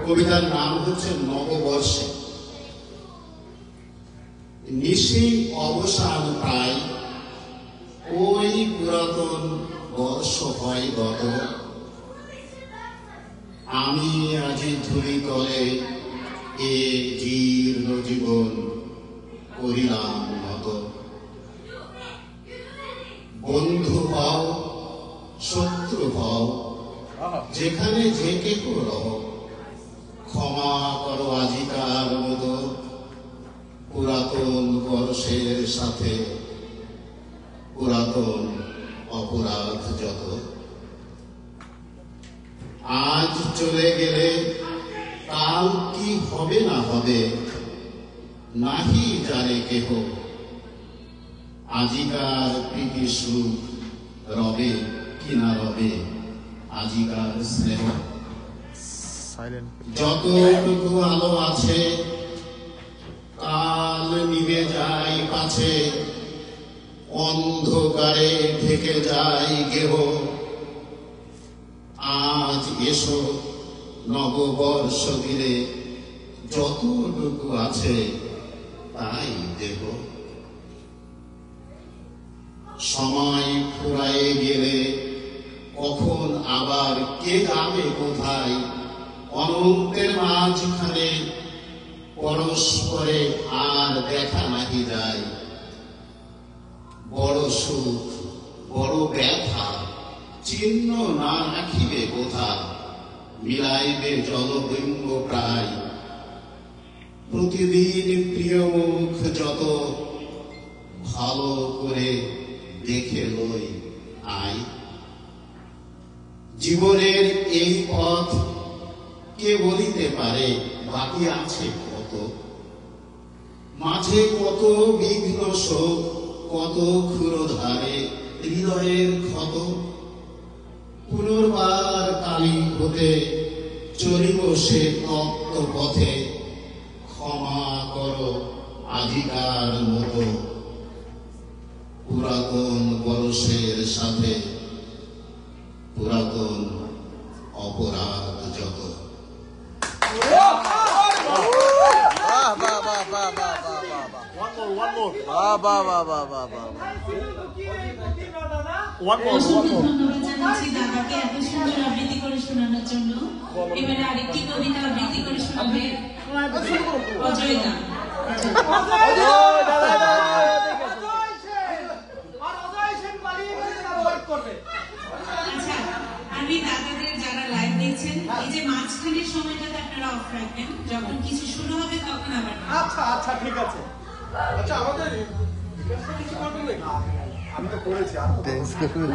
কবিতার নাম হচ্ছে নববর্ষে। নিশি অবসান প্রায়, ওই পুরাতন বর্ষ হয় গত। আমি আজি ধুলি তলে এ জীর্ণ জীবন করিলাম নত। বন্ধু হও শত্রু হও, যেখানে যে কেহ রহ, ক্ষমা করো আজিকার মতো পুরাতন বর্ষের সাথে পুরাতন অপরাধ যত। আজ চলে গেলে কাল কি হবে না হবে, নাহি জানে কেহ। আজিকার প্রীতি সুখ রবে কি না রবে, আজিকার স্নেহ। যতটুকু আলো আছে কাল নিভে যায় পাছে, অন্ধকারে ঢেকে যায় গেহ। আজ এসো নববর্ষ দিলে, যতটুকু আছে তাই দেহ। সময় ফুরায়ে গেলে কখন আবার কে যাবে কোথায়, অনন্তের মাঝখানে পরস্পরে আর দেখা নাহি যায়। বড় সুখ বড় ব্যথা চিহ্ন না রাখিবে কোথা, মিলাইবে জলবিম্ব প্রায়। প্রতিদিন প্রিয় মুখ যত ভালো করে দেখে লই আই। জীবনের এই পথ কে বলিতে পারে বাকি আছে কত, মাঝে কত বিঘ্ন শোক, কত ক্ষুরধারে হৃদয়ের ক্ষত। পুনর্বার কালী হতে চলিব সে তপ্ত পথে, ক্ষমা করো আজিকার মতো পুরাতন বর্ষের সাথে পুরাতন অপরাধ যত। ধন্যবাদ জানাচ্ছি দাদাকে এত সুন্দর আবৃত্তি করে শোনানোর জন্য। এবারে আরেকটি কবিতা আবৃত্তি করে শোনাবে অজয় দা। আচ্ছা, আমি দাদাদের যারা লাইভ দেখছেন, এই যে মাঝখানের সময়টাতে আপনারা অফ রাখবেন, যখন কিছু শুরু হবে তখন আবার। আচ্ছা আচ্ছা ঠিক আছে। আচ্ছা আমাদের কিছু করবেন না, আমি তো করেছি আর ড্যান্স করবেন।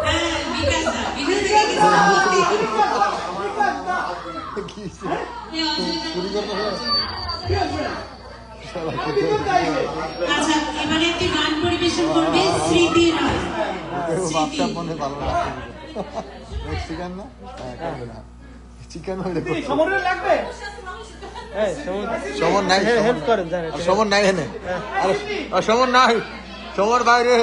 হ্যাঁ বিকাশ দা, বিকাশ দা কি আচ্ছা, এবারে একটি গান পরিবেশন করবে স্মৃতি রায়। বাচ্চা মনে ভালো লাগছে মেক্সিকান না চিকেন হইলে সমরের লাগবে। এই সমর নাই, হেল্প করেন জানেন, সমর নাই এনে, আর সমর নাই, সমর বাইরে।